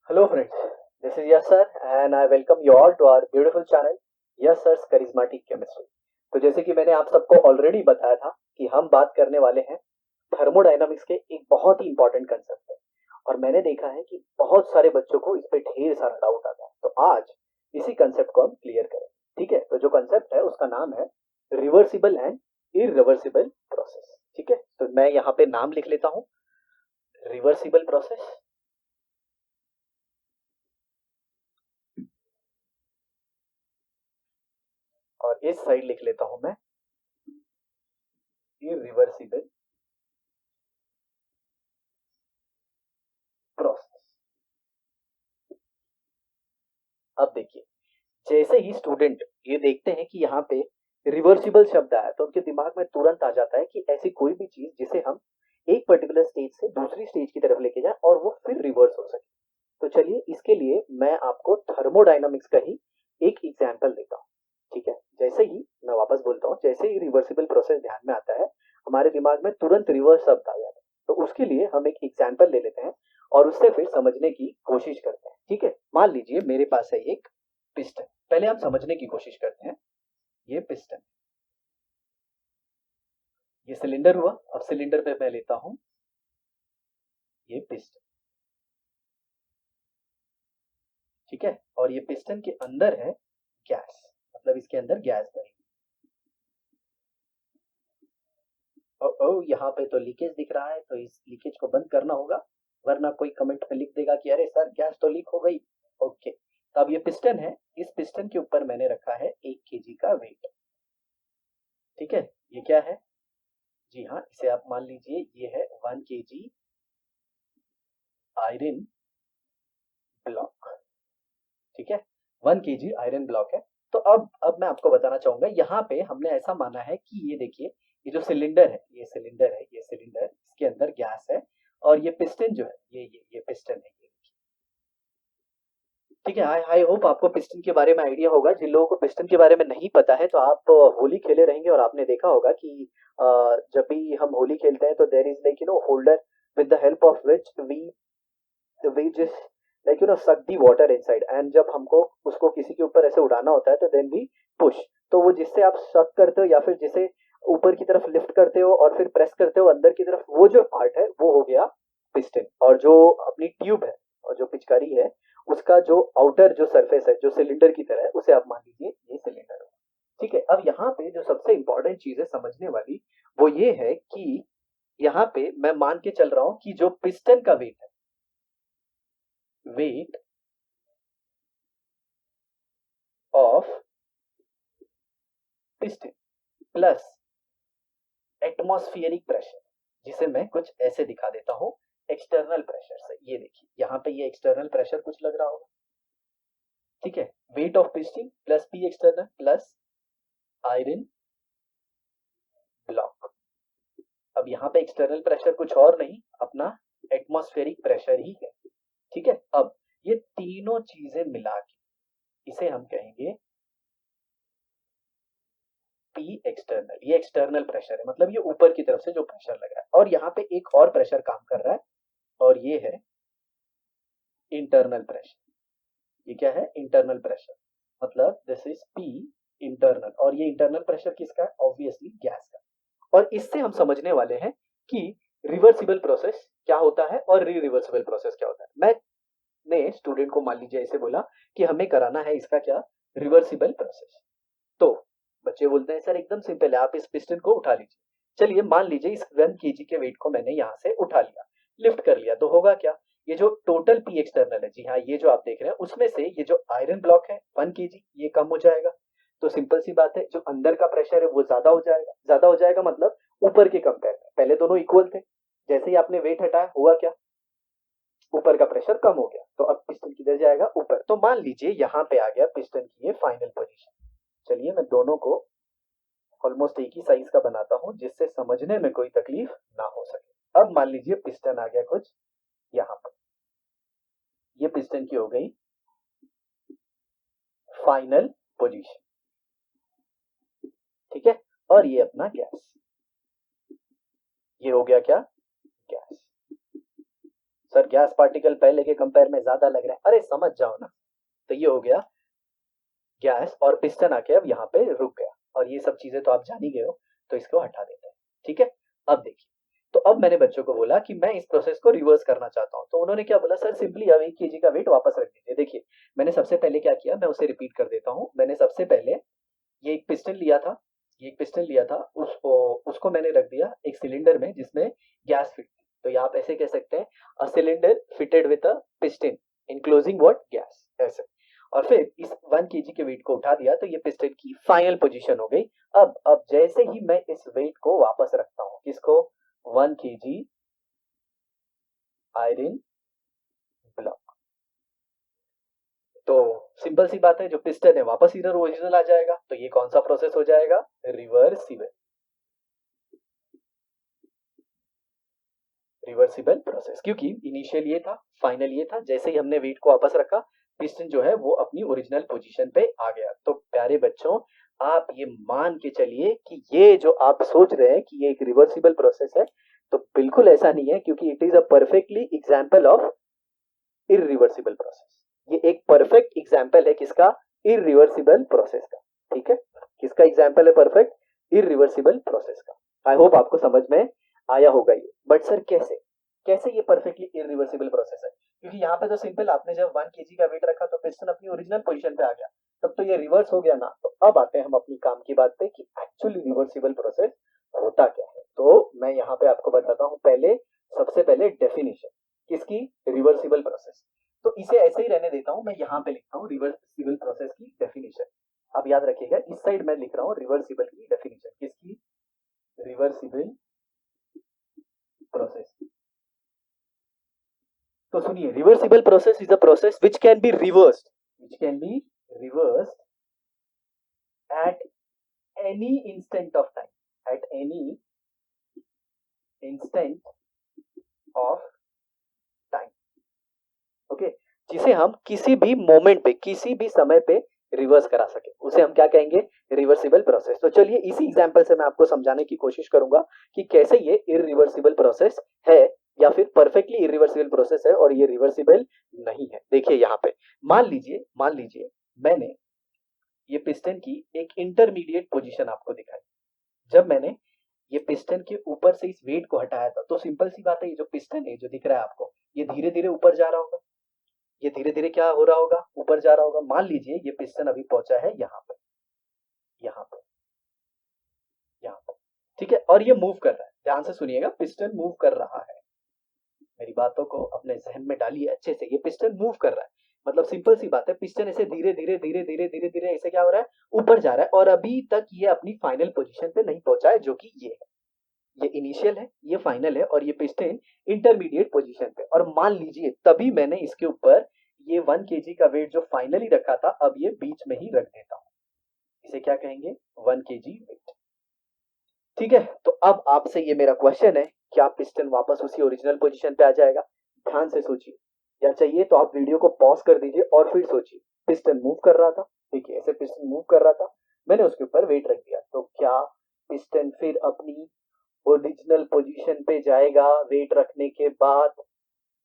Hello friends, this is Yes sir and I welcome you all to our beautiful channel Yes Sir's Charismatic Chemistry। तो जैसे कि मैंने आप सबको already बताया था कि हम बात करने वाले हैं थर्मोडायनामिक्स के एक बहुत ही इंपॉर्टेंट कंसेप्ट पे। और मैंने देखा है कि बहुत सारे बच्चों को इस पे ढेर सारा डाउट आता है, तो आज इसी कंसेप्ट को हम क्लियर करें। ठीक है, तो जो कंसेप्ट है उसका नाम है रिवर्सिबल एंड इरिवर्सिबल प्रोसेस। ठीक है, तो मैं यहाँ पे नाम लिख लेता हूँ, रिवर्सिबल प्रोसेस, और इस साइड लिख लेता हूं मैं इरिवर्सिबल प्रोसेस। अब देखिए, जैसे ही स्टूडेंट ये देखते हैं कि यहाँ पे रिवर्सिबल शब्द आया तो उनके दिमाग में तुरंत आ जाता है कि ऐसी कोई भी चीज जिसे हम एक पर्टिकुलर स्टेज से दूसरी स्टेज की तरफ लेके जाए और वो फिर रिवर्स हो सके। तो चलिए, इसके लिए मैं आपको थर्मोडायनामिक्स का ही एक एग्जाम्पल देता हूँ। ठीक है, जैसे ही मैं वापस बोलता हूँ, जैसे ही रिवर्सिबल प्रोसेस ध्यान में आता है हमारे दिमाग में तुरंत रिवर्स शब्द आ जाता है। तो उसके लिए हम एक एग्जाम्पल ले लेते हैं और उससे फिर समझने की कोशिश करते हैं। ठीक है, मान लीजिए मेरे पास है एक पिस्टन। पहले हम समझने की कोशिश करते हैं। ये पिस्टन, ये सिलेंडर हुआ। अब सिलेंडर पे मैं लेता हूं ये पिस्टन। ठीक है, और ये पिस्टन के अंदर है गैस, मतलब इसके अंदर गैस भरी। ओ यहाँ पे तो लीकेज दिख रहा है, तो इस लीकेज को बंद करना होगा, वरना कोई कमेंट में लिख देगा कि अरे सर गैस तो लीक हो गई। ओके, तो अब ये पिस्टन है, इस पिस्टन के ऊपर मैंने रखा है 1 kg का वेट। ठीक है, ये क्या है? जी हाँ, इसे आप मान लीजिए ये है 1 kg आयरन ब्लॉक। ठीक है, 1 kg आयरन ब्लॉक है। तो अब मैं आपको बताना चाहूंगा, यहाँ पे हमने ऐसा माना है कि ये देखिए, ये जो सिलेंडर है, ये सिलेंडर है, ये सिलेंडर, इसके अंदर गैस है, और ये पिस्टन जो है, ये पिस्टन है, ये। ठीक है, आई आई होप आपको पिस्टन के बारे में आइडिया होगा। जिन लोगों को पिस्टन के बारे में नहीं पता है, तो आप होली खेले रहेंगे और आपने देखा होगा कि जब भी हम होली खेलते हैं तो there is like holder with the help of which we just like suck the water inside, and जब हमको उसको किसी के ऊपर ऐसे उड़ाना होता है तो देन वी पुश। तो वो जिससे आप सक करते हो या फिर जिसे ऊपर की तरफ लिफ्ट करते हो और फिर प्रेस करते हो अंदर की तरफ, वो जो पार्ट है वो हो गया पिस्टन। और जो अपनी ट्यूब है और जो पिचकारी है, उसका जो आउटर जो सरफेस है, जो सिलेंडर की तरह है, उसे आप मान लीजिए ये सिलेंडर है। ठीक है, अब यहाँ पे जो सबसे इंपॉर्टेंट चीज है समझने वाली, वो ये है कि यहाँ पे मैं मान के चल रहा हूं कि जो पिस्टन का वेट है, weight of piston plus atmospheric pressure, जिसे मैं कुछ ऐसे दिखा देता हूं एक्सटर्नल प्रेशर से। ये देखिए, यहाँ पे ये एक्सटर्नल प्रेशर कुछ लग रहा होगा। ठीक है, weight of piston plus P external plus iron block. अब यहाँ पे एक्सटर्नल प्रेशर कुछ और नहीं, अपना एटमॉस्फेरिक प्रेशर ही है। ठीक है, अब ये तीनों चीजें मिला के इसे हम कहेंगे पी एक्सटर्नल। ये एक्सटर्नल प्रेशर है, मतलब ये ऊपर की तरफ से जो प्रेशर लग रहा है, और यहाँ पे एक और प्रेशर काम कर रहा है, और ये है इंटरनल प्रेशर। ये क्या है? इंटरनल प्रेशर, मतलब दिस इज पी इंटरनल। और ये इंटरनल प्रेशर किसका है? ऑब्वियसली गैस का। और इससे हम समझने वाले हैं कि रिवर्सिबल प्रोसेस क्या होता है और री रिवर्सिबल प्रोसेस क्या होता है। मैंने स्टूडेंट को मान लीजिए ऐसे बोला कि हमें कराना है इसका क्या, रिवर्सिबल प्रोसेस। तो बच्चे बोलते हैं सर एकदम सिंपल है, आप इस पिस्टन को उठा लीजिए। चलिए मान लीजिए इस 1 kg के वेट को मैंने यहाँ से उठा लिया, लिफ्ट कर लिया, तो होगा क्या? ये जो टोटल पी एक्सटर्नल है, जी हाँ, ये जो आप देख रहे हैं उसमें से ये जो आयरन ब्लॉक है 1 kg, ये कम हो जाएगा। तो सिंपल सी बात है, जो अंदर का प्रेशर है वो ज्यादा हो जाएगा। ज्यादा हो जाएगा मतलब ऊपर के कंपेयर में पहले दोनों इक्वल थे, जैसे ही आपने वेट हटाया हुआ क्या, ऊपर का प्रेशर कम हो गया, तो अब पिस्टन किधर जाएगा? ऊपर। तो मान लीजिए यहाँ पे आ गया पिस्टन की ये फाइनल पोजीशन। चलिए मैं दोनों को ऑलमोस्ट एक ही साइज का बनाता हूं जिससे समझने में कोई तकलीफ ना हो सके। अब मान लीजिए पिस्टन आ गया कुछ यहाँ पर, ये पिस्टन की हो गई फाइनल पोजीशन। ठीक है, और ये अपना गैस, ये हो गया क्या? गैस। सर गैस पार्टिकल पहले के कंपेयर में ज्यादा लग रहा है, अरे समझ जाओ ना। तो ये हो गया गैस, और पिस्टन आके अब यहाँ पे रुक गया, और ये सब चीजें तो आप जान ही गए हो, तो इसको हटा देते हैं। ठीक है, अब देखिए, तो अब मैंने बच्चों को बोला कि मैं इस प्रोसेस को रिवर्स करना चाहता हूँ, तो उन्होंने क्या बोला, सर सिंपली अब 1 kg का वेट वापस रख दीजिए। देखिए मैंने सबसे पहले क्या किया, मैं उसे रिपीट कर देता हूँ। मैंने सबसे पहले ये एक पिस्टन लिया था, ये एक पिस्टन लिया था, उसको उसको मैंने रख दिया एक सिलेंडर में जिसमें गैस फिट थी। तो ये आप ऐसे कह सकते हैं, a cylinder fitted with a piston enclosing what, gas, ऐसे। और फिर इस 1 kg के वेट को उठा दिया, तो ये पिस्टन की फाइनल पोजीशन हो गई। अब जैसे ही मैं इस वेट को वापस रखता हूँ, किसको, 1 kg आयरन ब्लॉक, तो सिंपल सी बात है, जो पिस्टन है वापस इधर ओरिजिनल आ जाएगा। तो ये कौन सा प्रोसेस हो जाएगा, रिवर्सिबल, रिवर्सिबल प्रोसेस, क्योंकि इनिशियल ये था, फाइनल ये था। जैसे ही हमने वेट को वापस रखा, पिस्टन जो है वो अपनी ओरिजिनल पोजीशन पे आ गया। तो प्यारे बच्चों, आप ये मान के चलिए कि ये जो आप सोच रहे हैं कि ये एक रिवर्सिबल प्रोसेस है, तो बिल्कुल ऐसा नहीं है, क्योंकि it is a perfectly example of irreversible process. ये एक परफेक्ट एग्जाम्पल है किसका, इरिवर्सिबल प्रोसेस का। ठीक है, किसका एग्जाम्पल है, परफेक्ट इरिवर्सिबल प्रोसेस का। आई होप आपको समझ में आया होगा ये। बट सर कैसे, कैसे ये परफेक्टली इरिवर्सिबल प्रोसेस है, क्योंकि यहाँ पे तो सिंपल, आपने जब 1 kg का वेट रखा तो पिस्टन अपनी ओरिजिनल पोजीशन पे आ गया, तब तो ये रिवर्स हो गया ना। तो अब आते हैं हम अपनी काम की बात पे कि एक्चुअली रिवर्सिबल प्रोसेस होता क्या है। तो मैं यहाँ पे आपको बताता हूँ, पहले सबसे पहले डेफिनेशन किसकी, रिवर्सिबल प्रोसेस। तो इसे ऐसे ही रहने देता हूं, मैं यहाँ पे लिखता हूँ रिवर्सिबल प्रोसेस की डेफिनेशन। अब याद रखिएगा, इस साइड मैं लिख रहा हूँ रिवर्सिबल की डेफिनेशन, किसकी, रिवर्सिबल प्रोसेस। तो सुनिए, reversible process is a process which can be reversed, which can be reversed at any instant of time, at any instant of time, okay, जिसे हम किसी भी मोमेंट पे, किसी भी समय पे रिवर्स करा सके, उसे हम क्या कहेंगे, रिवर्सिबल प्रोसेस। तो चलिए इसी एग्जांपल से मैं आपको समझाने की कोशिश करूंगा कि कैसे ये इरिवर्सिबल प्रोसेस है, या फिर परफेक्टली इरिवर्सिबल प्रोसेस है और ये रिवर्सिबल नहीं है। देखिए यहाँ पे, मान लीजिए मैंने ये पिस्टन की एक इंटरमीडिएट पोजीशन आपको दिखाई। जब मैंने ये पिस्टन के ऊपर से इस वेट को हटाया था, तो सिंपल सी बात है, ये जो पिस्टन है जो दिख रहा है आपको, ये धीरे धीरे ऊपर जा रहा होगा, ये धीरे धीरे क्या हो रहा होगा, ऊपर जा रहा होगा। मान लीजिए ये पिस्टन अभी पहुंचा है यहाँ पे, यहाँ पे, यहाँ पे, ठीक है, और ये मूव कर रहा है। ध्यान से सुनिएगा, पिस्टन मूव कर रहा है, मेरी बातों को अपने जहन में डालिए अच्छे से। ये पिस्टन मूव कर रहा है, मतलब सिंपल सी बात है, पिस्टन ऐसे धीरे धीरे धीरे धीरे धीरे धीरे ऐसे क्या हो रहा है, ऊपर जा रहा है, और अभी तक ये अपनी फाइनल पोजीशन पे नहीं पहुंचा है, जो कि ये है। ये इनिशियल है, ये फाइनल है, और ये पिस्टन इंटरमीडिएट पोजीशन पे। और मान लीजिए तभी मैंने इसके ऊपर ये 1 kg का वेट जो फाइनली रखा था, अब ये बीच में ही रख देता हूं। इसे क्या कहेंगे, 1 kg वेट। ठीक है, तो अब आपसे ये मेरा क्वेश्चन है, क्या पिस्टन वापस उसी ओरिजिनल पोजीशन पे आ जाएगा। ध्यान से सोचिए, या चाहिए तो आप वीडियो को पॉज कर दीजिए और फिर सोचिए। पिस्टन मूव कर रहा था, देखिए ऐसे पिस्टन मूव कर रहा था, मैंने उसके ऊपर वेट रख दिया, तो क्या पिस्टन फिर अपनी ओरिजिनल पोजीशन पे जाएगा वेट रखने के बाद।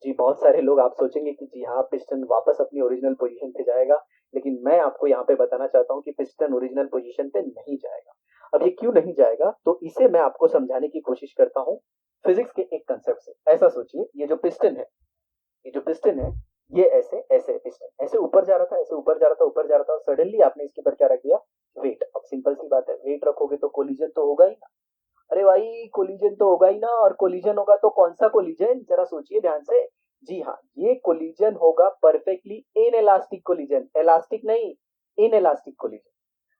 जी बहुत सारे लोग आप सोचेंगे कि जी हाँ, पिस्टन वापस अपनी ओरिजिनल पोजीशन पे जाएगा, लेकिन मैं आपको यहाँ पे बताना चाहता हूँ कि पिस्टन ओरिजिनल पोजीशन पे नहीं जाएगा। अब ये क्यों नहीं जाएगा, तो इसे मैं आपको समझाने की कोशिश करता हूँ फिजिक्स के एक कंसेप्ट से। ऐसा सोचिए, ये जो पिस्टन है, ये जो पिस्टन है, ये ऐसे ऐसे पिस्टन ऐसे ऊपर जा रहा था, ऐसे ऊपर जा रहा था, ऊपर जा रहा था, और सडनली आपने इसके ऊपर क्या रख दिया, वेट। अब सिंपल सी बात है, वेट रखोगे तो कोलिजन तो होगा ही ना। अरे भाई कोलिजन तो होगा ही ना, और कोलिजन होगा तो कौन सा कोलिजन, जरा सोचिए ध्यान से। जी हाँ, ये कोलिजन होगा perfectly in elastic collision, elastic नहीं, इन इलास्टिक कोलिजन।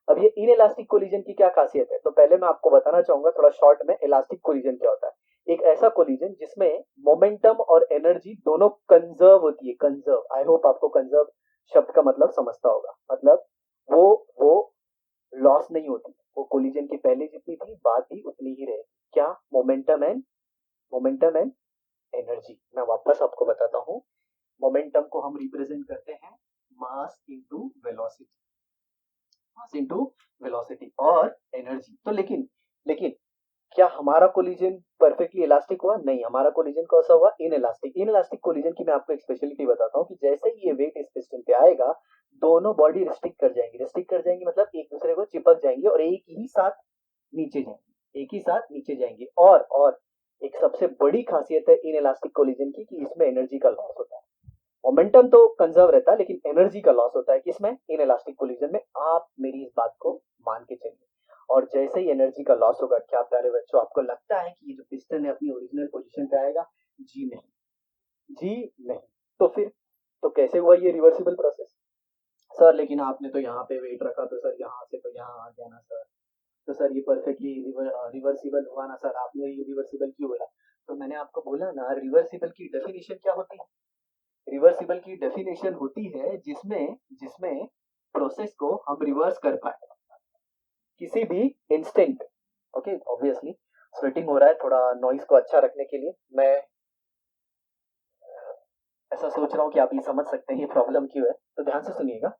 अब ये इन इलास्टिक कोलिजन की क्या खासियत है, तो पहले मैं आपको बताना चाहूंगा थोड़ा शॉर्ट में, इलास्टिक कोलिजन क्या होता है। एक ऐसा कोलिजन जिसमें मोमेंटम और एनर्जी दोनों कंजर्व होती है, कंजर्व। आई होप आपको कंजर्व शब्द का मतलब समझता होगा, मतलब वो लॉस नहीं होती, वो कोलिजन की पहले जितनी थी बात भी उतनी ही रहेगी। क्या, मोमेंटम एंड एनर्जी। मैं वापस आपको बताता हूँ, मोमेंटम को हम रिप्रेजेंट करते हैं mass into velocity, mass into velocity, और एनर्जी तो लेकिन लेकिन क्या हमारा कोलिजन परफेक्टली इलास्टिक हुआ? नहीं, हमारा कोलिजन कैसा हुआ? इनइलास्टिक। इनइलास्टिक कोलिजन की मैं आपको एक स्पेशलिटी बताता हूँ कि जैसे ही ये वेट इस पिस्टन पे आएगा, दोनों बॉडी रिस्ट्रिक्ट कर जाएंगी। रिस्ट्रिक्ट कर जाएंगी मतलब एक दूसरे को चिपक जाएंगी और एक ही साथ नीचे जाएंगे, एक ही साथ नीचे जाएंगे। और एक सबसे बड़ी खासियत है इनइलास्टिक कोलिजन की कि इसमें एनर्जी का लॉस होता है। मोमेंटम तो कंजर्व रहता है लेकिन एनर्जी का लॉस होता है किसमें? इनइलास्टिक कोलिजन में। आप मेरी इस बात को मान के चलिए। और जैसे ही एनर्जी का लॉस होगा, क्या प्यारे बच्चों आपको लगता है कि ये जो पिस्टन है अपनी ओरिजिनल पोजीशन पे आएगा? जी नहीं, जी नहीं। तो फिर तो कैसे हुआ ये रिवर्सिबल प्रोसेस? सर लेकिन आपने तो यहाँ पे वेट रखा तो सर यहाँ से तो यहाँ आ गया ना सर। तो सर ये परफेक्टली रिवर्सिबल हुआ ना सर, आपने ये रिवर्सिबल क्यों बोला? तो मैंने आपको बोला ना, रिवर्सिबल की डेफिनेशन क्या होती है? रिवर्सिबल की डेफिनेशन होती है जिसमें जिसमें प्रोसेस को हम रिवर्स कर पाए किसी भी इंस्टेंट। ओके, ऑब्वियसली स्वेटिंग हो रहा है, थोड़ा नॉइस को अच्छा रखने के लिए मैं ऐसा सोच रहा हूँ कि आप ये समझ सकते हैं ये प्रॉब्लम क्यों है, तो ध्यान से सुनिएगा।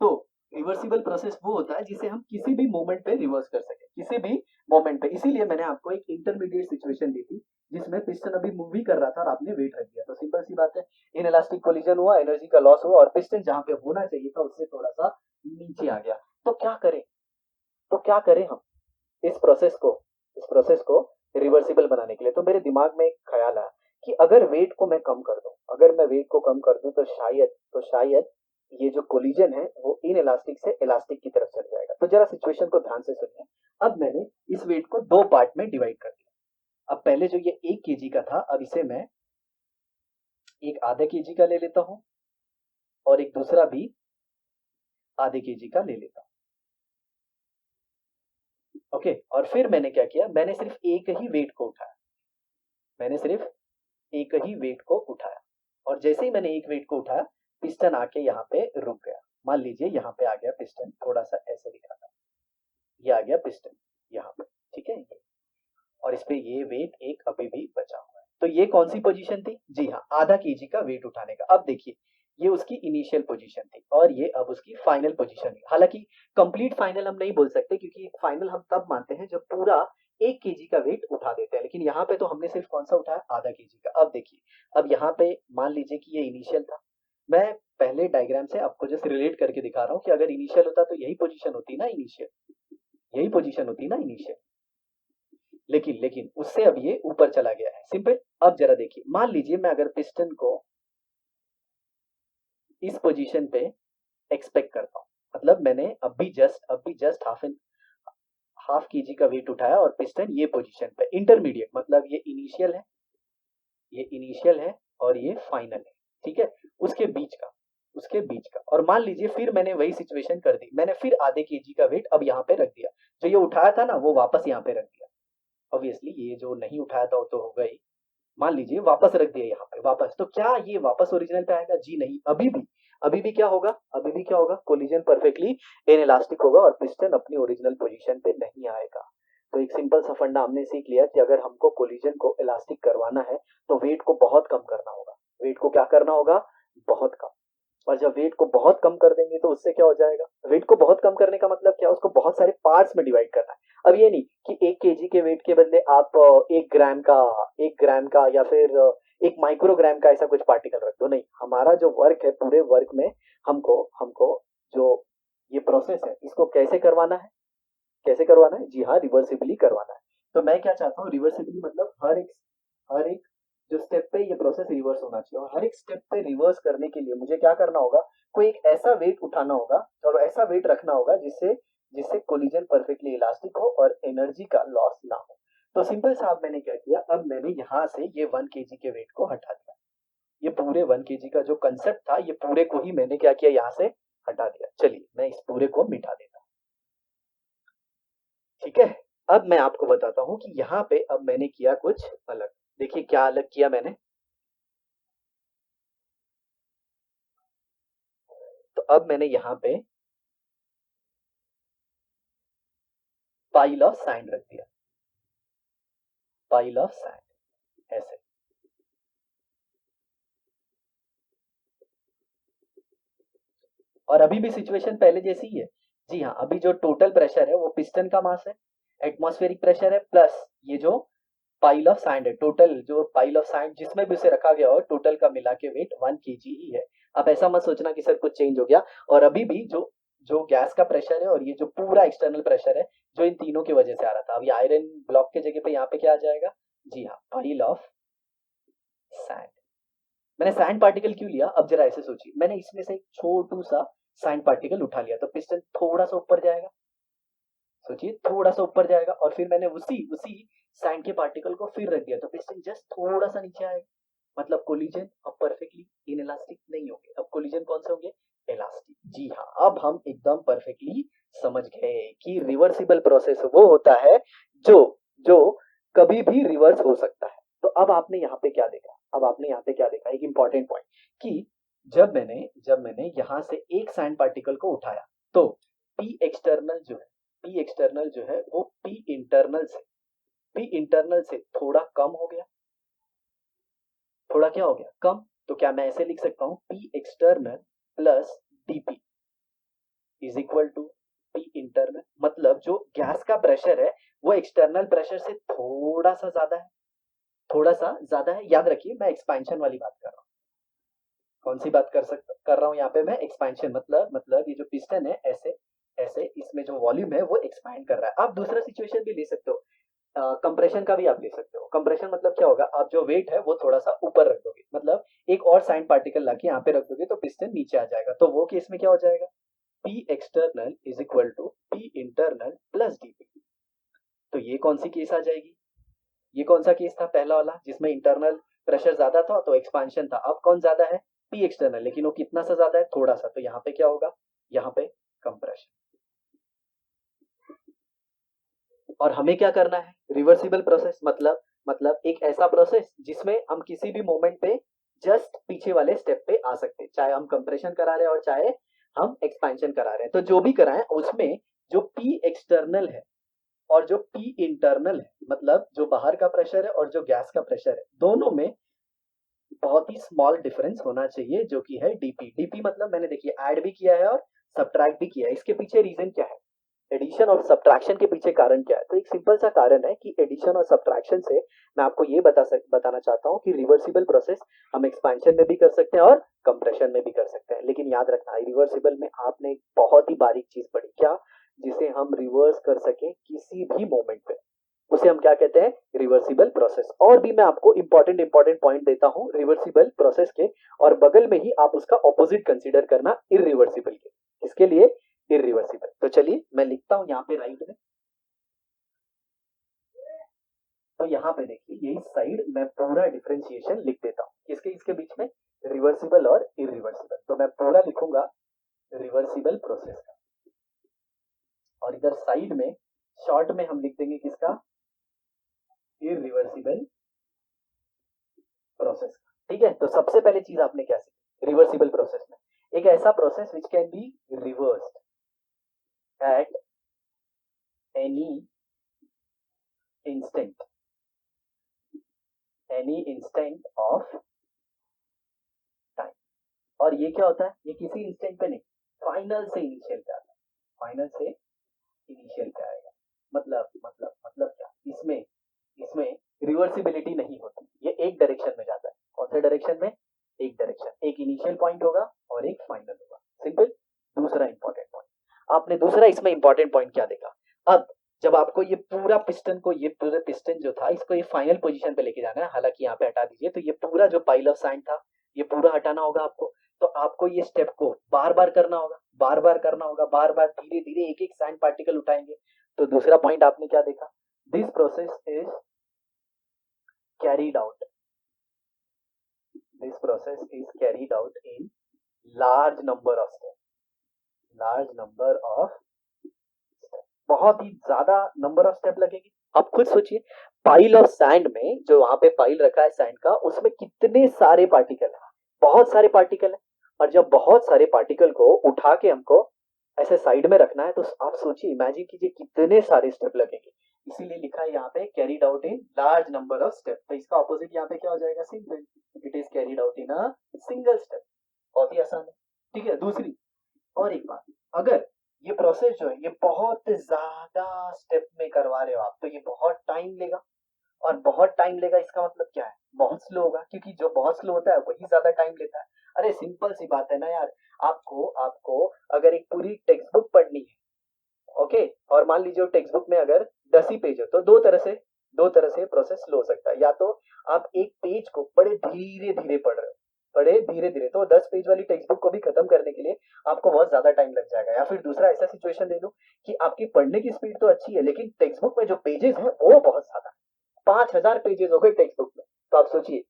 तो रिवर्सिबल प्रोसेस वो होता है जिसे हम किसी भी मोमेंट पे रिवर्स कर सके, किसी भी मोमेंट पे। इसीलिए मैंने आपको एक इंटरमीडिएट सिचुएशन दी थी जिसमें पिस्टन अभी मूव भी कर रहा था और आपने वेट रख दिया। तो सिंपल सी बात है, इन इलास्टिक कोलिजन हुआ, एनर्जी का लॉस हुआ और पिस्टन जहां पे होना चाहिए था उससे थोड़ा सा नीचे आ गया। तो क्या करें? तो क्या करें हम इस प्रोसेस को रिवर्सिबल बनाने के लिए? तो मेरे दिमाग में एक ख्याल आया कि अगर वेट को मैं कम कर दूं, अगर मैं वेट को कम कर दूं तो शायद ये जो कोलिजन है वो इन इलास्टिक से इलास्टिक की तरफ चल जाएगा। तो जरा सिचुएशन को ध्यान से सुनिए। अब मैंने इस वेट को दो पार्ट में डिवाइड कर दिया। अब पहले जो ये 1 kg का था, अब इसे मैं एक आधे kg का ले लेता हूं और एक दूसरा भी आधे kg का ले लेता हूं। ओके, और फिर मैंने क्या किया, मैंने सिर्फ एक ही वेट को उठाया, मैंने सिर्फ एक ही वेट को उठाया। और जैसे ही मैंने एक वेट को उठाया, पिस्टन आके यहाँ पे रुक गया। मान लीजिए यहाँ पे आ गया पिस्टन, थोड़ा सा ऐसे दिखाता हूं, ये आ गया पिस्टन यहाँ पे, ठीक है ये। और इस पे ये वेट एक अभी भी बचा हुआ है। तो ये कौन सी पोजीशन थी? जी हाँ, आधा kg का वेट उठाने का। अब देखिए, ये उसकी इनिशियल पोजीशन थी और ये अब उसकी फाइनल पोजीशन है। हालांकि कंप्लीट फाइनल हम नहीं बोल सकते क्योंकि फाइनल हम तब मानते हैं जब पूरा 1 kg का वेट उठा देते हैं, लेकिन यहाँ पे तो हमने सिर्फ कौन सा उठाया? आधा kg का। अब देखिए, अब यहाँ पे मान लीजिए कि ये इनिशियल था। मैं पहले डायग्राम से आपको जस्ट रिलेट करके दिखा रहा हूँ कि अगर इनिशियल होता तो यही पोजीशन होती ना इनिशियल, यही पोजीशन होती ना इनिशियल। लेकिन लेकिन उससे अब ये ऊपर चला गया है, सिंपल। अब जरा देखिए, मान लीजिए मैं अगर पिस्टन को इस पोजीशन पे एक्सपेक्ट करता हूँ, मतलब मैंने अभी जस्ट हाफ kg का वेट उठाया और पिस्टन ये पोजीशन पे इंटरमीडिएट, मतलब ये इनिशियल है और ये फाइनल है, ठीक है, उसके बीच का। और मान लीजिए फिर मैंने वही सिचुएशन कर दी, मैंने फिर आधे kg का वेट अब यहाँ पे रख दिया, जो ये उठाया था ना वो वापस यहाँ पे रख दिया। ऑब्वियसली ये जो नहीं उठाया था वो तो हो गई, मान लीजिए वापस रख दिया यहाँ पे वापस। तो क्या ये वापस ओरिजिनल पे आएगा? जी नहीं, अभी भी क्या होगा? कोलिजन परफेक्टली इनइलास्टिक होगा और पिस्टन अपनी ओरिजिनल पोजीशन पे नहीं आएगा। तो एक सिंपल सा फंडा हमने सीख लिया कि अगर हमको कोलिजन को इलास्टिक करवाना है तो वेट को बहुत कम करना होगा। वेट को क्या करना होगा? बहुत कम। और जब वेट को बहुत कम कर देंगे तो उससे क्या हो जाएगा? वेट को बहुत कम करने का मतलब क्या? उसको बहुत सारे पार्ट्स में डिवाइड करना है। अब ये नहीं कि 1 kg के वेट के बदले आप 1 ग्राम का या फिर 1 माइक्रोग्राम का ऐसा कुछ पार्टिकल रख दो। नहीं, हमारा जो वर्क है पूरे वर्क में हमको हमको जो ये प्रोसेस है इसको कैसे करवाना है? जी हाँ, रिवर्सिबली करवाना है। तो मैं क्या चाहता हूँ? रिवर्सिबली मतलब हर एक जो स्टेप पे ये प्रोसेस रिवर्स होना चाहिए, और हर एक स्टेप पे रिवर्स करने के लिए मुझे क्या करना होगा? कोई एक ऐसा वेट उठाना होगा और ऐसा वेट रखना होगा जिससे जिससे कोलिजन परफेक्टली इलास्टिक हो और एनर्जी का लॉस ना हो। तो सिंपल सा अब मैंने क्या किया, अब मैंने यहाँ से ये 1 kg के वेट को हटा दिया। ये पूरे 1 kg का जो कंसेप्ट था ये पूरे को ही मैंने क्या किया? यहाँ से हटा दिया। चलिए मैं इस पूरे को मिटा देता हूँ, ठीक है। अब मैं आपको बताता हूँ कि यहाँ पे अब मैंने किया कुछ अलग। देखिए क्या अलग किया मैंने। तो अब मैंने यहाँ पे पाइल ऑफ सैंड रख दिया, पाइल ऑफ सैंड ऐसे। और अभी भी सिचुएशन पहले जैसी ही है। जी हाँ, अभी जो टोटल प्रेशर है वो पिस्टन का मास है, एटमॉस्फेरिक प्रेशर है प्लस ये जो पाइल ऑफ सैंड है, टोटल जो पाइल ऑफ सैंड जिसमें भी उसे रखा गया हो टोटल का मिला के वेट 1 kg ही है। अब ऐसा मत सोचना कि सर कुछ चेंज हो गया, और अभी भी जो जो गैस का प्रेशर है और ये जो पूरा एक्सटर्नल प्रेशर है जो इन तीनों की वजह से आ रहा था, अब ये आयरन ब्लॉक के जगह पे यहाँ पे क्या आ जाएगा, जी हाँ, पाइल ऑफ सैंड। मैंने सैंड पार्टिकल क्यों लिया, अब जरा ऐसे सोचिए, मैंने इसमें से एक छोटू सा सैंड पार्टिकल उठा लिया तो पिस्टन थोड़ा सा ऊपर जाएगा, सोचिए थोड़ा सा ऊपर जाएगा, और फिर मैंने उसी उसी सैंड के पार्टिकल को फिर रख दिया तो पिस्टन जस्ट थोड़ा सा नीचे आएगा, मतलब कोलिजन अब परफेक्टली इनइलास्टिक नहीं होंगे, अब कोलिजन कौन से होंगे, इलास्टिक। जी हाँ, अब हम एकदम परफेक्टली समझ गए कि रिवर्सिबल प्रोसेस वो होता है जो जो कभी भी रिवर्स हो सकता है। तो अब आपने यहाँ पे क्या देखा, अब आपने यहाँ पे क्या देखा, एक इंपॉर्टेंट पॉइंट कि जब मैंने यहाँ से एक सैंड पार्टिकल को उठाया तो पी एक्सटर्नल जो है वो पी इंटरनल से थोड़ा कम हो गया, थोड़ा क्या हो गया, कम। तो क्या मैं ऐसे लिख सकता हूं, P external plus DP is equal to P internal, मतलब जो गैस का प्रेशर है वो एक्सटर्नल प्रेशर से थोड़ा सा ज्यादा है, थोड़ा सा ज्यादा है। याद रखिए मैं एक्सपेंशन वाली बात कर रहा हूँ, कौन सी बात कर रहा हूँ यहाँ पे मैं, एक्सपेंशन, मतलब ये जो पिस्टन है ऐसे ऐसे इसमें जो वॉल्यूम है वो एक्सपैंड कर रहा है। आप दूसरा सिचुएशन भी ले सकते हो, कंप्रेशन का भी आप ले सकते हो। कंप्रेशन मतलब क्या होगा, आप जो वेट है वो थोड़ा सा ऊपर रख दोगे, मतलब एक और साइन पार्टिकल लाके यहाँ पे रख दोगे तो पिस्टन नीचे आ जाएगा, तो वो केस में क्या हो जाएगा, P external is equal to P internal plus DP. तो ये कौन सी केस आ जाएगी, ये कौन सा केस था, पहला वाला जिसमें इंटरनल प्रेशर ज्यादा था तो एक्सपांशन था, अब कौन ज्यादा है, पी एक्सटर्नल, लेकिन वो कितना सा ज्यादा है, थोड़ा सा, तो यहाँ पे क्या होगा, यहाँ पे कंप्रेशन। और हमें क्या करना है, रिवर्सिबल प्रोसेस, मतलब एक ऐसा प्रोसेस जिसमें हम किसी भी मोमेंट पे जस्ट पीछे वाले स्टेप पे आ सकते हैं, चाहे हम कंप्रेशन करा रहे हैं और चाहे हम एक्सपेंशन करा रहे हैं, तो जो भी कराएं उसमें जो पी एक्सटर्नल है और जो पी इंटरनल है, मतलब जो बाहर का प्रेशर है और जो गैस का प्रेशर है, दोनों में बहुत ही स्मॉल डिफरेंस होना चाहिए जो कि है डीपी। डीपी मतलब मैंने देखिए ऐड भी किया है और सब्ट्रैक्ट भी किया है, इसके पीछे रीजन क्या है, एडिशन और सब्ट्रैक्शन के पीछे कारण क्या है, तो एक सिंपल सा कारण है कि एडिशन और सब्ट्रैक्शन से मैं आपको ये बताना चाहता हूँ कि रिवर्सिबल प्रोसेस हम एक्सपेंशन में भी कर सकते हैं और कंप्रेशन में भी कर सकते हैं, लेकिन याद रखना रिवर्सिबल में आपने एक बहुत ही बारीक चीज पढ़ी, क्या, जिसे हम रिवर्स कर सके किसी भी मोमेंट पे, उसे हम क्या कहते हैं, रिवर्सिबल प्रोसेस। और भी मैं आपको इंपॉर्टेंट पॉइंट देता हूं रिवर्सिबल प्रोसेस के, और बगल में ही आप उसका ऑपोजिट कंसीडर करना इरिवर्सिबल के, इसके लिए इरिवर्सिबल। तो चलिए मैं लिखता हूं यहाँ पे राइट में, तो यहाँ पे देखिए यही साइड मैं पूरा डिफरेंशिएशन लिख देता हूँ किसके इसके बीच में, रिवर्सिबल और इरिवर्सिबल, तो मैं पूरा लिखूंगा रिवर्सिबल प्रोसेस का, और इधर साइड में शॉर्ट में हम लिख देंगे किसका, इरिवर्सिबल प्रोसेस। ठीक है, तो सबसे पहले चीज आपने क्या सीखी रिवर्सिबल प्रोसेस में, एक ऐसा process which can be reversed at any instant, any instant of time. और ये क्या होता है, ये किसी इंस्टेंट पे नहीं, फाइनल से इनिशियल पे आता है, फाइनल से इनिशियल पे आएगा, मतलब क्या, इसमें इसमें रिवर्सिबिलिटी नहीं होती, ये एक डायरेक्शन में जाता है, कौन से डायरेक्शन में, एक डायरेक्शन, एक इनिशियल पॉइंट होगा और एक फाइनल होगा, सिंपल। दूसरा इंपॉर्टेंट पॉइंट, आपने दूसरा इसमें इंपॉर्टेंट पॉइंट क्या देखा, अब जब आपको ये पूरा पिस्टन को, ये पूरा पिस्टन जो था इसको ये फाइनल पोजीशन पे लेके जाना है, हालांकि यहाँ पे हटा दीजिए, तो ये पूरा जो पाइल ऑफ सैंड था ये पूरा हटाना होगा आपको, तो आपको ये स्टेप को बार बार करना होगा, बार बार करना होगा, बार बार धीरे धीरे एक एक सैंड पार्टिकल उठाएंगे। तो दूसरा पॉइंट आपने क्या देखा, this process is carried out, this process is carried out in large number of steps, large number of steps, बहुत ही ज्यादा नंबर ऑफ स्टेप लगेगी। आप खुद सोचिए पाइल ऑफ सैंड में, जो वहां पे पाइल रखा है सैंड का, उसमें कितने सारे पार्टिकल है, बहुत सारे पार्टिकल है, और जब बहुत सारे पार्टिकल को उठा के हमको ऐसे साइड में रखना है तो आप सोचिए, इमेजिन कीजिए कितने सारे स्टेप लगेंगे, इसीलिए लिखा है यहाँ पे carried out in large number of step, तो इसका ऑपोजिट यहाँ पे क्या हो जाएगा, simple, it is carried out in a single step, बहुत ही आसान है। ठीक है, दूसरी और एक बात, अगर ये प्रोसेस जो है ये बहुत ज्यादा स्टेप में करवा रहे हो आप, तो ये बहुत टाइम लेगा। और बहुत टाइम लेगा इसका मतलब क्या है, बहुत स्लो होगा, क्योंकि जो बहुत स्लो होता है वही ज्यादा टाइम लेता है। अरे सिंपल सी बात है ना यार, आपको आपको अगर एक पूरी टेक्स्ट बुक पढ़नी है, ओके, और मान लीजिए टेक्स्ट बुक में अगर 10 ही पेज है, तो दो तरह से प्रोसेस स्लो हो सकता है। या तो आप एक पेज को बड़े धीरे धीरे पढ़ रहे हो, बड़े धीरे धीरे, तो 10 पेज वाली टेक्स्ट बुक को भी खत्म करने के लिए आपको बहुत ज्यादा टाइम लग जाएगा। या फिर दूसरा ऐसा सिचुएशन ले लो कि आपकी पढ़ने की स्पीड तो अच्छी है, लेकिन टेक्स्ट बुक में जो पेजेस है वो बहुत ज्यादा, 5,000 पेजेस हो गए टेक्स्ट बुक में। तो आप सोचिए,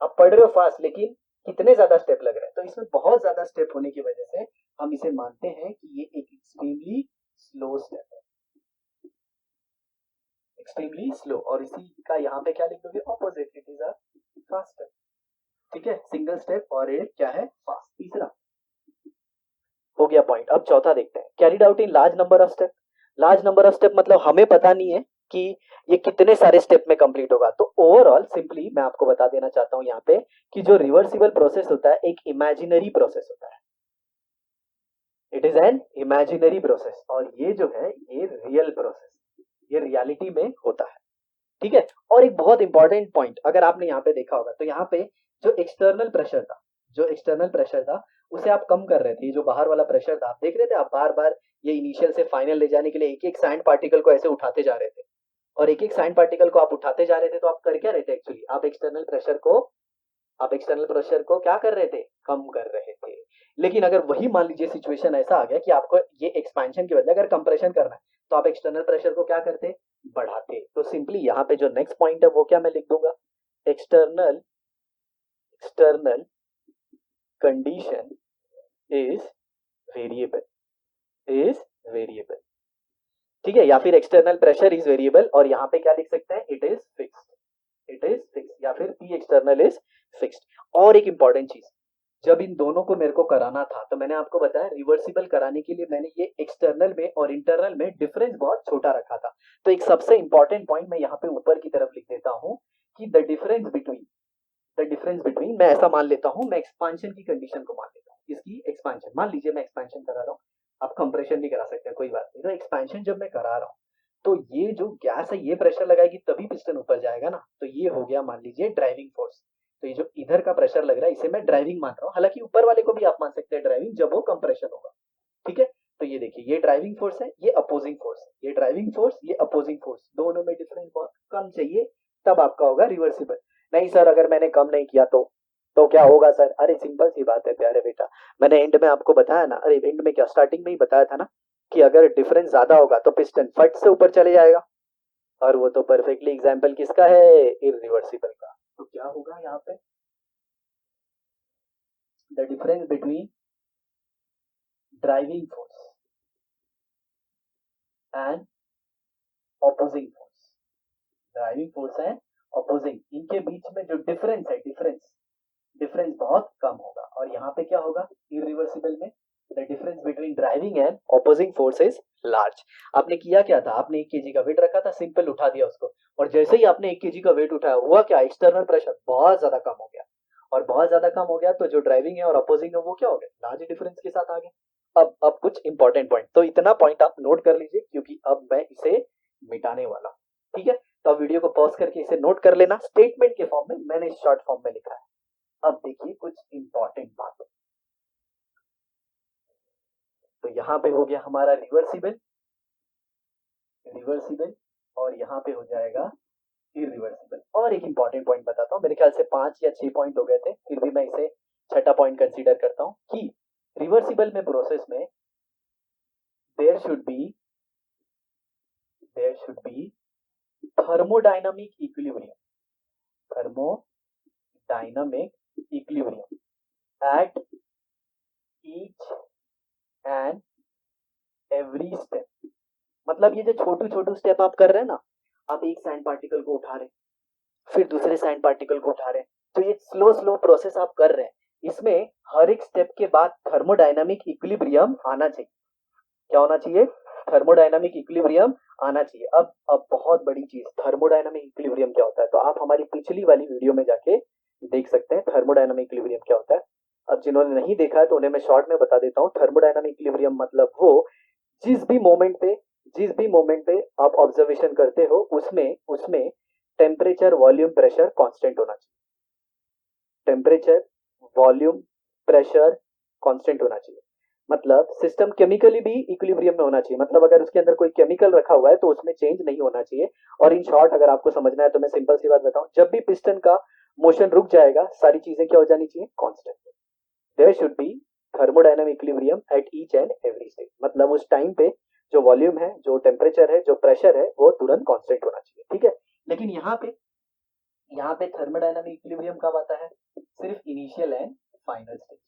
आप पढ़ रहे हो फास्ट, लेकिन कितने ज्यादा स्टेप लग रहे हैं। तो इसमें बहुत ज्यादा स्टेप होने की वजह से हम इसे मानते हैं कि ये एक एक्सट्रीमली स्लो स्टेप है, एक्सट्रीमली स्लो। और इसी का यहाँ पे क्या लिख दोगे, opposite, it is a faster. ठीक है, सिंगल स्टेप और एक क्या है, फास्ट। तीसरा हो गया पॉइंट। अब चौथा देखते हैं, carried out in large number of step. Large number of step मतलब हमें पता नहीं है कि ये कितने सारे स्टेप में कंप्लीट होगा। तो ओवरऑल सिंपली मैं आपको बता देना चाहता हूं यहाँ पे कि जो रिवर्सिबल प्रोसेस होता है एक इमेजिनरी प्रोसेस होता है, it is an imaginary process. और ये जो है ये रियल प्रोसेस, ये रियलिटी में होता है। ठीक है, और एक बहुत इंपॉर्टेंट पॉइंट अगर आपने यहाँ पे देखा होगा, तो यहाँ पे जो एक्सटर्नल प्रेशर था, जो एक्सटर्नल प्रेशर था उसे आप कम कर रहे थे। जो बाहर वाला प्रेशर था आप देख रहे थे, आप बार बार ये इनिशियल से फाइनल ले जाने के लिए एक एक सैंड पार्टिकल को ऐसे उठाते जा रहे थे, और एक एक सैंड पार्टिकल को आप उठाते जा रहे थे, तो आप कर क्या रहे थे एक्चुअली, आप एक्सटर्नल प्रेशर को क्या कर रहे थे, कम कर रहे थे। लेकिन अगर वही मान लीजिए सिचुएशन ऐसा आ गया कि आपको ये एक्सपेंशन के बदले अगर कंप्रेशन करना है, तो आप एक्सटर्नल प्रेशर को क्या करते, बढ़ाते। तो सिंपली यहाँ पे जो नेक्स्ट पॉइंट है वो क्या मैं लिख दूंगा, external condition is variable, is variable. ठीक है, या फिर एक्सटर्नल प्रेशर इज वेरिएबल, और यहाँ पे क्या लिख सकते हैं, it is fixed, it is fixed, या फिर पी एक्सटर्नल इज फिक्स्ड। और एक इंपॉर्टेंट चीज, जब इन दोनों को मेरे को कराना था तो मैंने आपको बताया रिवर्सिबल कराने के लिए मैंने ये एक्सटर्नल में और इंटरनल में डिफरेंस बहुत छोटा रखा था। तो एक सबसे इंपॉर्टेंट पॉइंट मैं यहाँ पे ऊपर की तरफ लिख देता हूँ कि द डिफरेंस बिटवीन मैं ऐसा मान लेता हूँ, मैं एक्सपांशन की कंडीशन को मान लेता हूँ, इसकी एक्सपांशन, मान लीजिए मैं एक्सपांशन करा रहा हूँ, आप कंप्रेशन भी करा सकते हैं, कोई बात नहीं। तो एक्सपेंशन जब मैं करा रहा हूँ, तो ये जो गैस है ये प्रेशर लगाएगी तभी पिस्टन ऊपर जाएगा ना। तो ये हो गया मान लीजिए ड्राइविंग फोर्स। तो ये जो इधर का प्रेशर लग रहा है इसे मैं ड्राइविंग मान रहा हूँ, हालांकि ऊपर वाले को भी आप मान सकते हैं ड्राइविंग जब वो कंप्रेशन होगा। ठीक है, तो ये देखिए ये ड्राइविंग फोर्स है, ये अपोजिंग फोर्स है, ये ड्राइविंग फोर्स, ये अपोजिंग फोर्स, दोनों में डिफरेंस बहुत कम चाहिए, तब आपका होगा रिवर्सिबल। नहीं सर अगर मैंने कम नहीं किया तो क्या होगा सर, अरे सिंपल सी बात है प्यारे बेटा, मैंने एंड में आपको बताया ना, अरे एंड में क्या स्टार्टिंग में ही बताया था ना कि अगर डिफरेंस ज्यादा होगा तो पिस्टन फट से ऊपर चले जाएगा, और वो तो परफेक्टली एग्जाम्पल किसका है, इरिवर्सिबल का। तो क्या होगा यहाँ पे, the difference between driving force and opposing force, driving force है ऑपोजिंग, इनके बीच में जो डिफरेंस है, डिफरेंस बहुत कम होगा। और यहाँ पे क्या होगा, इरिवर्सिबल में the difference between driving and opposing force is large. आपने किया क्या था, आपने 1 केजी का वेट रखा था, सिंपल उठा दिया उसको, और जैसे ही आपने 1 केजी का वेट उठाया हुआ क्या, एक्सटर्नल प्रेशर बहुत ज्यादा कम हो गया, और बहुत ज्यादा कम हो गया तो जो ड्राइविंग है और अपोजिंग है वो क्या हो गए, लार्ज डिफरेंस के साथ आ गए। अब कुछ इंपॉर्टेंट पॉइंट, तो इतना पॉइंट आप नोट कर लीजिए क्योंकि अब मैं इसे मिटाने वाला हूँ। ठीक है, तो अब वीडियो को पॉज करके इसे नोट कर लेना, स्टेटमेंट के फॉर्म में मैंने शॉर्ट फॉर्म में लिखा है। अब देखिए कुछ इंपॉर्टेंट बात, तो यहाँ पे हो गया हमारा रिवर्सिबल, और यहाँ पे हो जाएगा इरिवर्सिबल। और एक इंपॉर्टेंट पॉइंट बताता हूँ, मेरे ख्याल से 5 या 6 पॉइंट हो गए थे, फिर भी मैं इसे छठा पॉइंट कंसीडर करता हूँ कि रिवर्सिबल में प्रोसेस में there should be thermodynamic equilibrium at each and every step. मतलब ये जो छोटू छोटू स्टेप आप कर रहे हैं ना, आप एक सैंड पार्टिकल को उठा रहे हैं, फिर दूसरे सैंड पार्टिकल को उठा रहे हैं, तो ये स्लो प्रोसेस आप कर रहे हैं, इसमें हर एक स्टेप के बाद थर्मोडायनामिक इक्विलिब्रियम आना चाहिए। क्या होना चाहिए, थर्मोडायनामिक इक्विलिब्रियम आना चाहिए। अब बहुत बड़ी चीज, थर्मोडायनामिक इक्विलिब्रियम क्या होता है, तो आप हमारी पिछली वाली वीडियो में जाके देख सकते हैं थर्मोडायनामिक इक्विलिब्रियम क्या होता है। अब जिन्होंने नहीं देखा है तो उन्हें मैं शॉर्ट में बता देता हूँ, थर्मोडायनामिक इक्विलिब्रियम मतलब वो जिस भी मोमेंट पे आप ऑब्जर्वेशन करते हो उसमें उसमें टेम्परेचर वॉल्यूम प्रेशर कांस्टेंट होना चाहिए। टेम्परेचर वॉल्यूम प्रेशर कांस्टेंट होना चाहिए, मतलब सिस्टम केमिकली भी इक्विलिब्रियम में होना चाहिए। मतलब अगर उसके अंदर कोई केमिकल रखा हुआ है तो उसमें चेंज नहीं होना चाहिए। और इन शॉर्ट अगर आपको समझना है तो मैं सिंपल सी बात बताऊं, जब भी पिस्टन का मोशन रुक जाएगा सारी चीजें क्या हो जानी चाहिए, constant. There should be thermodynamic equilibrium at each and every stage. मतलब उस टाइम पे जो वॉल्यूम है, जो टेम्परेचर है, जो प्रेशर है, वो तुरंत कांस्टेंट होना चाहिए, ठीक है। लेकिन यहाँ पे थर्मोडायनामिक इक्विलिब्रियम कब आता है, सिर्फ इनिशियल एंड फाइनल स्टेज।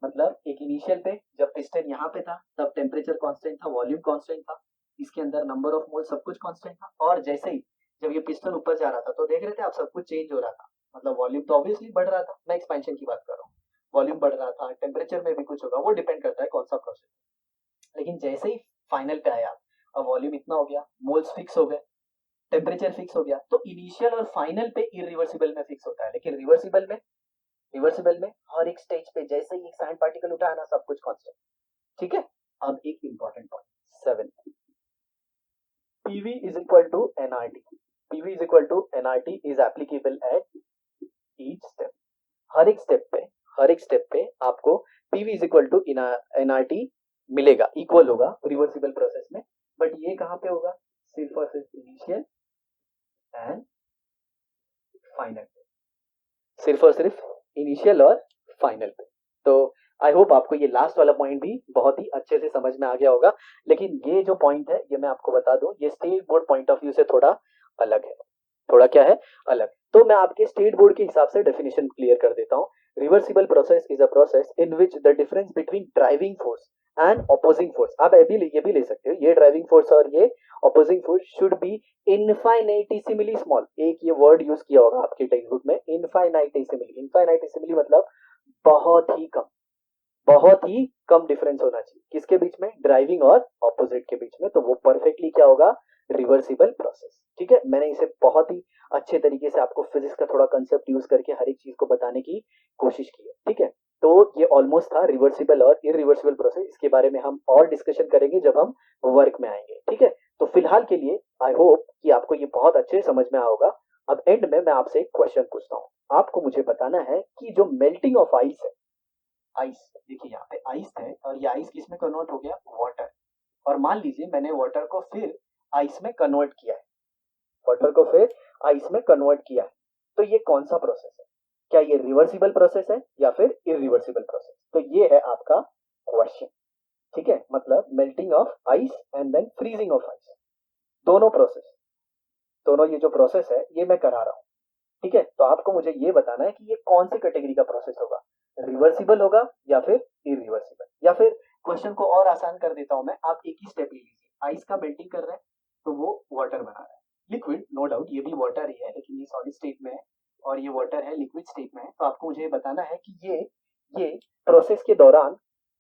मतलब एक इनिशियल पे जब पिस्टन यहाँ पे था तब टेम्परेचर कांस्टेंट था, वॉल्यूम कांस्टेंट था, इसके अंदर नंबर ऑफ मोल सब कुछ कांस्टेंट था। और जैसे ही जब ये पिस्टन ऊपर जा रहा था तो देख रहे थे आप सब कुछ चेंज हो रहा था। मतलब वॉल्यूम तो ऑब्वियसली बढ़ रहा था, मैं एक्सपेंशन की बात कर रहा हूँ, वॉल्यूम बढ़ रहा था, टेम्परेचर में भी कुछ होगा, वो डिपेंड करता है कौन सा प्रोसेस। लेकिन जैसे ही फाइनल पे आया, अब वॉल्यूम इतना हो गया, मोल्स फिक्स हो गए, टेम्परेचर फिक्स हो गया, तो इनिशियल और फाइनल पे इरिवर्सिबल में फिक्स होता है। लेकिन रिवर्सिबल में हर एक स्टेज पे जैसे ही एक सैंड पार्टिकल उठाया ना सब कुछ कांस्टेंट, ठीक है। अब एक important point 7, PV is equal to nRT। PV is equal to nRT is applicable at each step। हर एक स्टेप पे आपको PV is equal to nRT मिलेगा, इक्वल होगा रिवर्सिबल प्रोसेस में। बट ये कहाँ पे होगा, सिर्फ और सिर्फ इनिशियल एंड फाइनल, सिर्फ और सिर्फ इनिशियल और फाइनल पे। तो आई होप आपको ये लास्ट वाला पॉइंट भी बहुत ही अच्छे से समझ में आ गया होगा। लेकिन ये जो पॉइंट है ये मैं आपको बता दूं, ये state board point of view से थोड़ा अलग है। थोड़ा क्या है, अलग। तो मैं आपके स्टेट बोर्ड के हिसाब से डेफिनेशन क्लियर कर देता हूँ। Reversible process is a process in which the difference between driving force and opposing force, आप ये भी ले सकते हो, ये ड्राइविंग फोर्स और ये opposing force should be infinitesimally small. एक ये वर्ड यूज किया होगा आपके टेक्स्ट बुक में, इनफाइनाइटेसिमली मतलब बहुत ही कम डिफरेंस होना चाहिए किसके बीच में, ड्राइविंग और ऑपोजिट के बीच में। तो वो परफेक्टली क्या होगा, रिवर्सिबल प्रोसेस, ठीक है। मैंने इसे बहुत ही अच्छे तरीके से आपको फिजिक्स का थोड़ा कंसेप्ट यूज करके हर एक चीज को बताने की कोशिश की है, ठीक है। तो ये ऑलमोस्ट था रिवर्सिबल और इरिवर्सिबल प्रोसेस। इसके बारे में हम और डिस्कशन करेंगे जब हम वर्क में आएंगे, ठीक है। तो फिलहाल के लिए आई होप कि आपको ये बहुत अच्छे समझ में आया होगा। अब एंड में मैं आपसे एक क्वेश्चन पूछता हूँ, आपको मुझे बताना है कि जो मेल्टिंग ऑफ आइस है, आइस देखिए यहाँ पे आइस है और ये आइस किस में कन्वर्ट हो गया, वाटर। और मान लीजिए मैंने वाटर को फिर आइस में कन्वर्ट किया है, वाटर को फिर आइस में कन्वर्ट किया है, तो ये कौन सा प्रोसेस है, क्या ये रिवर्सिबल प्रोसेस है या फिर इरिवर्सिबल प्रोसेस। तो ये है आपका क्वेश्चन, ठीक है। मतलब melting of ice and then freezing of ice, दोनों ये जो प्रोसेस है ये मैं करा रहा हूँ, ठीक है। तो आपको मुझे ये बताना है कि ये कौन सी कैटेगरी का प्रोसेस होगा, रिवर्सिबल होगा या फिर इरिवर्सिबल। या फिर क्वेश्चन को और आसान कर देता हूं मैं, आप एक ही स्टेप ले लीजिए, आइस का मेल्टिंग कर रहे हैं तो वो वाटर बना रहा है, लिक्विड, नो डाउट ये भी वाटर ही है, लेकिन ये सॉलिड स्टेट में है और ये वाटर है लिक्विड स्टेट में है। तो आपको मुझे बताना है कि ये प्रोसेस के दौरान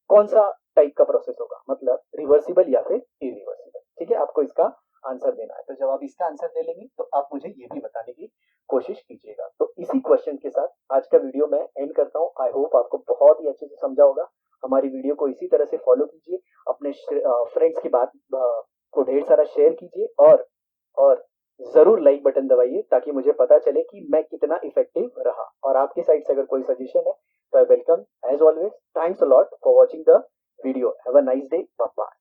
कौन सा टाइप का प्रोसेस होगा, मतलब रिवर्सिबल या फिर इरिवर्सिबल, ठीक है। आपको इसका आंसर देना है। तो जब आप इसका आंसर दे लेंगे तो आप मुझे ये भी बताने की कोशिश कीजिएगा। तो इसी क्वेश्चन के साथ आज का वीडियो मैं एंड करता हूँ। आई होप आपको बहुत ही अच्छे से समझा होगा। हमारी वीडियो को इसी तरह से फॉलो कीजिए, अपने फ्रेंड्स की बात को ढेर सारा शेयर कीजिए और जरूर लाइक बटन दबाइए ताकि मुझे पता चले कि मैं कितना इफेक्टिव रहा। और आपके साइड से अगर कोई सजेशन है तो I welcome as always. Thanks a lot for watching the video. Have a nice day, bye bye.